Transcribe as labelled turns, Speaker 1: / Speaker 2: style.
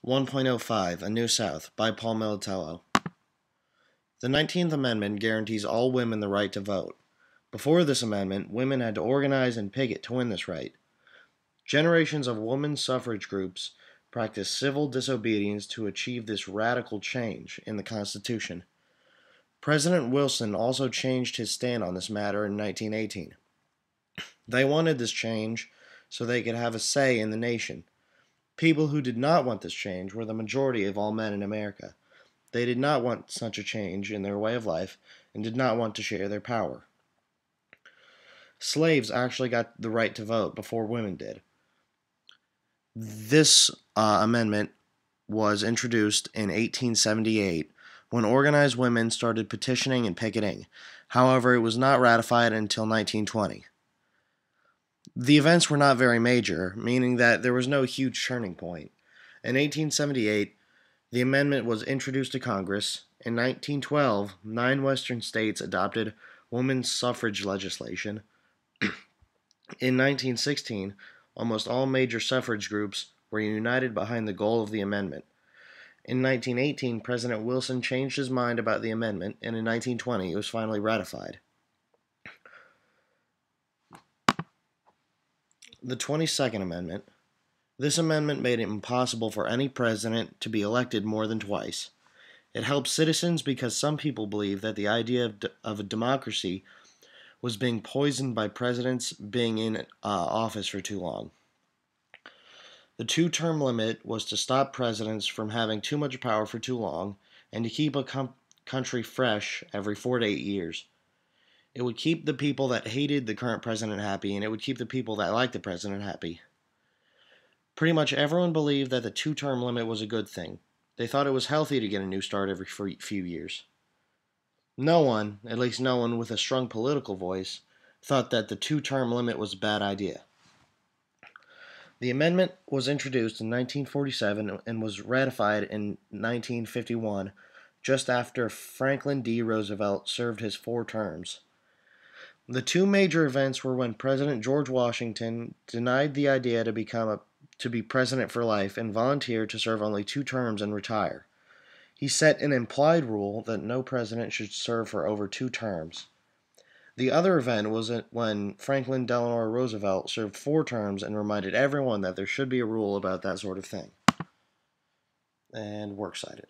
Speaker 1: 1.05 A New South by Paul Militello. The 19th Amendment guarantees all women the right to vote. Before this amendment, women had to organize and picket to win this right. Generations of women's suffrage groups practiced civil disobedience to achieve this radical change in the Constitution. President Wilson also changed his stand on this matter in 1918. They wanted this change so they could have a say in the nation. People who did not want this change were the majority of all men in America. They did not want such a change in their way of life and did not want to share their power. Slaves actually got the right to vote before women did. This amendment was introduced in 1878 when organized women started petitioning and picketing. However, it was not ratified until 1920. The events were not very major, meaning that there was no huge turning point. In 1878, the amendment was introduced to Congress. In 1912, 9 Western states adopted women's suffrage legislation. In 1916, almost all major suffrage groups were united behind the goal of the amendment. In 1918, President Wilson changed his mind about the amendment, and in 1920, it was finally ratified. The 22nd Amendment. This amendment made it impossible for any president to be elected more than twice. It helped citizens because some people believed that the idea of a democracy was being poisoned by presidents being in office for too long. The 2-term limit was to stop presidents from having too much power for too long and to keep a country fresh every 4 to 8 years. It would keep the people that hated the current president happy, and it would keep the people that liked the president happy. Pretty much everyone believed that the 2-term limit was a good thing. They thought it was healthy to get a new start every few years. No one, at least no one with a strong political voice, thought that the 2-term limit was a bad idea. The amendment was introduced in 1947 and was ratified in 1951, just after Franklin D. Roosevelt served his 4 terms. The 2 major events were when President George Washington denied the idea to be president for life and volunteered to serve only 2 terms and retire. He set an implied rule that no president should serve for over 2 terms. The other event was when Franklin Delano Roosevelt served 4 terms and reminded everyone that there should be a rule about that sort of thing. And works cited.